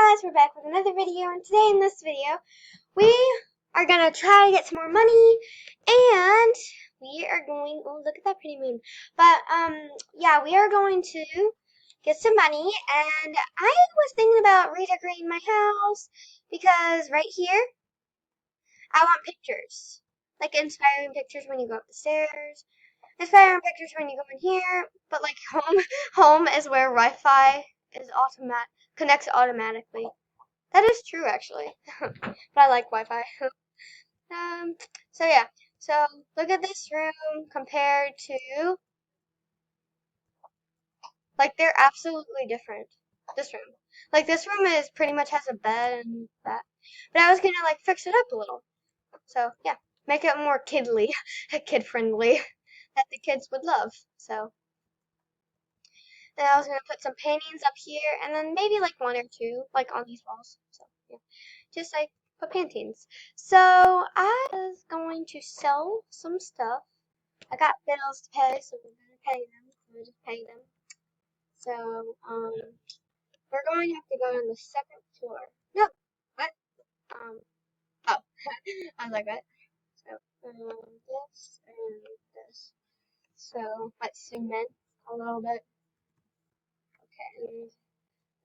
guys, we're back with another video, and today in this video, we are gonna try to get some more money, and we are going, oh, look at that pretty moon. But, yeah, we are going to get some money, and I was thinking about redecorating my house, because right here, I want pictures. Like inspiring pictures when you go up the stairs, inspiring pictures when you go in here, but like home is where Wi-Fi is connects automatically. That is true, actually. But I like Wi-Fi. um, so yeah. So look at this room compared to, like, they're absolutely different. This room. Like, this room is pretty much has a bed and that. But I was gonna, like, fix it up a little. So, yeah. Make it more kidly, kid-friendly, that the kids would love. So, then I was gonna put some paintings up here, and then maybe, like, one or two, like, on these walls. So, yeah. Just, like, put paintings. So I was going to sell some stuff. I got bills to pay, so we're gonna pay them. We'll just pay them. So we're going to have to go on the second floor. No, what? Oh, I was like, what? So this and this. So let's cement a little bit. Okay, and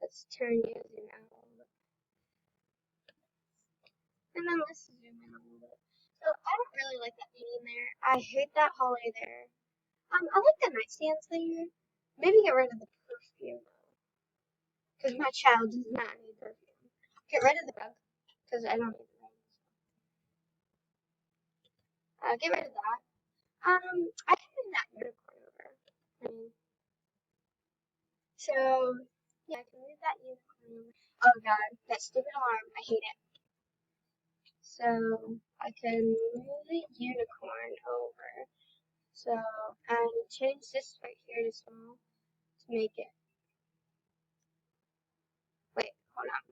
let's turn using out a little bit. And then let's zoom in a little bit. So I don't really like that painting there. I hate that hallway there. I like the nightstands there. Maybe get rid of the perfume, because my child does not need perfume. Get rid of the rug, because I don't need the rug. Get rid of that. I can move that unicorn over. So, yeah, I can move that unicorn over. Oh god, that stupid alarm. I hate it. So, I can move the unicorn over. So, and change this right here to small to make it. Wait, hold on.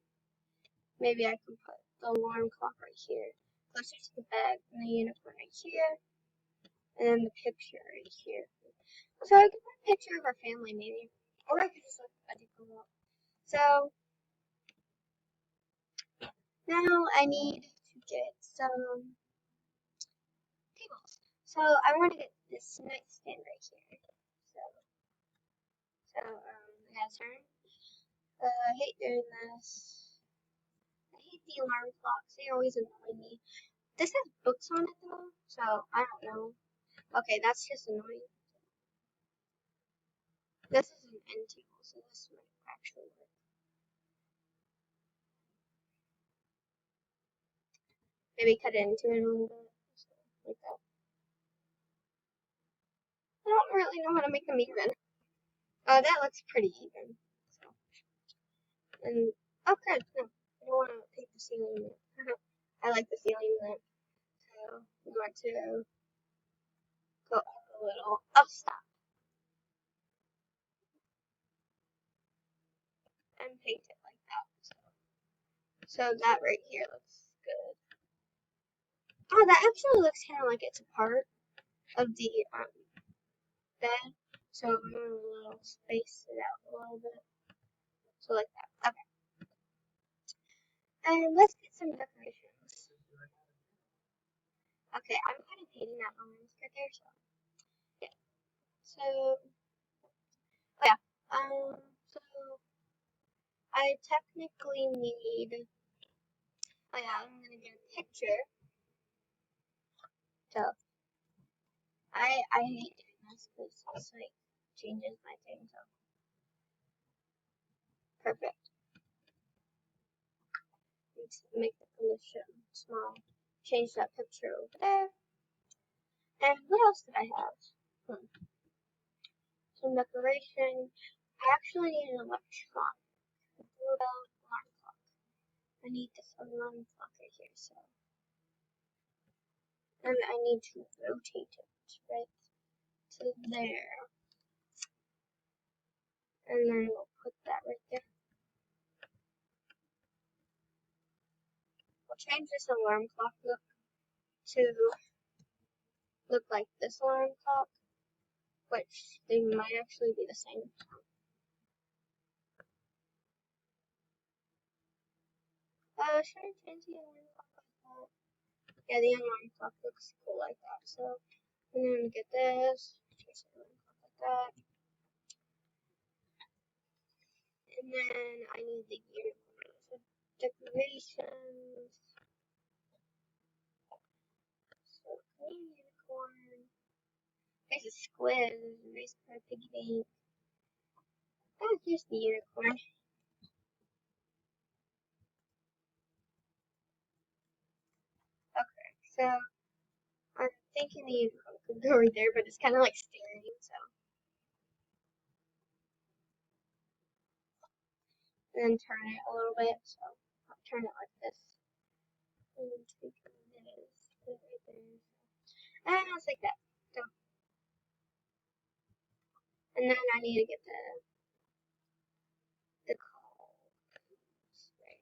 Maybe I can put the alarm clock right here, closer to the bed, and the unicorn right here, and then the picture right here. So I could put a picture of our family maybe, or I could just let the buddy go up. So now I need to get some tables. So I want to get this nightstand right here. So I gotta turn. I hate doing this. I hate the alarm clocks. They always annoy me. This has books on it though, so I don't know. Okay, that's just annoying. This is an end table, so this might actually work. Maybe cut it into it a little bit, like that. I don't really know how to make them even. Oh, that looks pretty even. So, and oh, good. No, I don't want to take the ceiling lamp. I like the ceiling lamp, so we want to go up a little. Oh, stop. And paint it like that. So that right here looks good. Oh, that actually looks kind of like it's a part of the bed. So we want a little space it out a little bit. So like that. Okay. And let's get some decorations. Okay, I'm kind of hating that orange right there, so yeah. So oh yeah. So I technically need, oh yeah, I'm gonna get a picture. So I hate doing this because it's like changes my thing, so perfect. Let's make the collision small. Change that picture over there. And what else did I have? Some decoration. I actually need an electronic. Doorbell, alarm clock. I need this alarm clock right here, so. And I need to rotate it right to there. And then we'll put that right there. We'll change this alarm clock look to look like this alarm clock, which they might actually be the same. should I change the alarm clock like that? Yeah, the alarm clock looks cool like that. So I'm gonna get this, change the alarm clock like that, and then I need the unicorn. So decorations. So green unicorn. There's a squid. There's a race car piggy bank. Oh, here's the unicorn. Okay, so I'm thinking the unicorn could go right there, but it's kind of like staring, so. And then turn it a little bit, so I'll turn it like this. And then take this, put it right there. And it's like that. So, and then I need to get the colors right.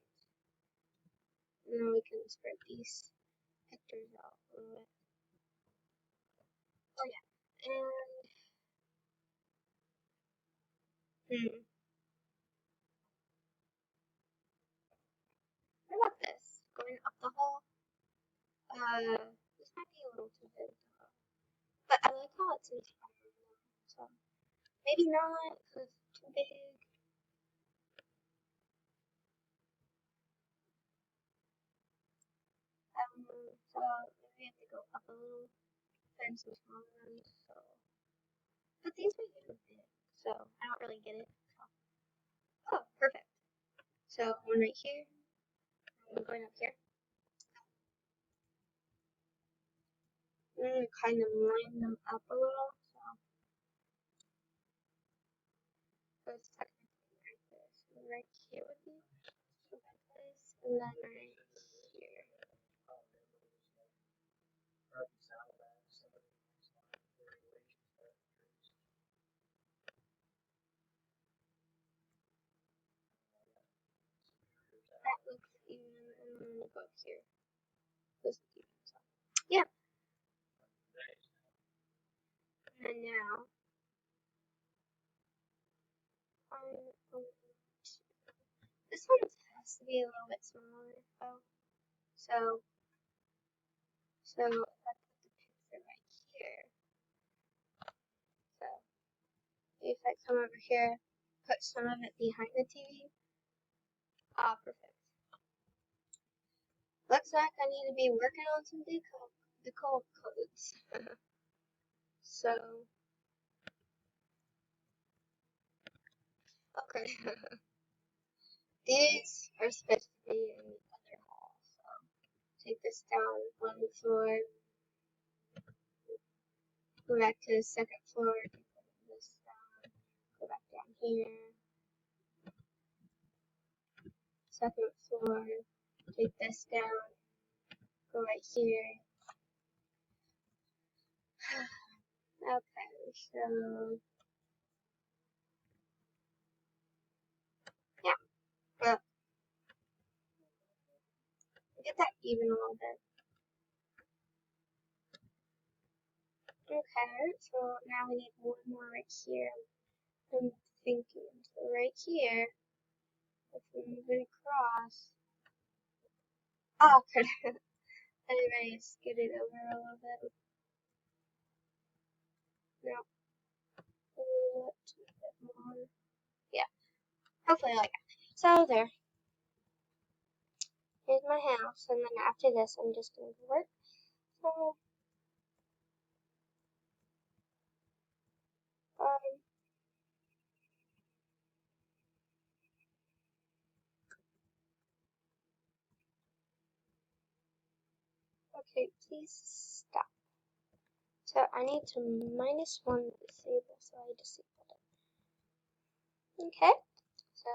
And then we can spread these pictures out a little bit. Oh yeah. And what about this? Going up the hall? This might be a little too big. But I like how it's inspired. So maybe not because it's too big. So maybe we have to go up a little, find some smaller ones. So, but these are really big, so I don't really get it. So. Oh, perfect. So one right here. I'm going up here. And kind of line them up a little. So it's technically like this. So right here would be like this, and then right here. That looks even, and then we go up here. This is even. So yeah. And now I'm this one has to be a little bit smaller. Oh, so so if I put the picture right here, so if I come over here, put some of it behind the TV. Ah, perfect. Looks like I need to be working on some decor codes. So okay, these are supposed to be in the other hall. So take this down one floor, go back to the second floor, take this down, go back down here, second floor, take this down, go right here. Okay, so yeah, well, get that even a little bit. Okay, so now we need one more right here. I'm thinking, so right here, if we move it across. Oh, good. Anyway, scoot it over a little bit. No, a little bit more. Yeah, hopefully like that. So there, here's my house, and then after this, I'm just going to work. So, um, okay, please stop. So I need to -1 disable, so I disabled it. Okay, so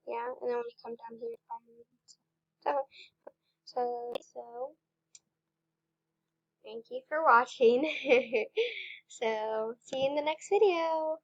yeah, and then when you come down here, so thank you for watching. So see you in the next video.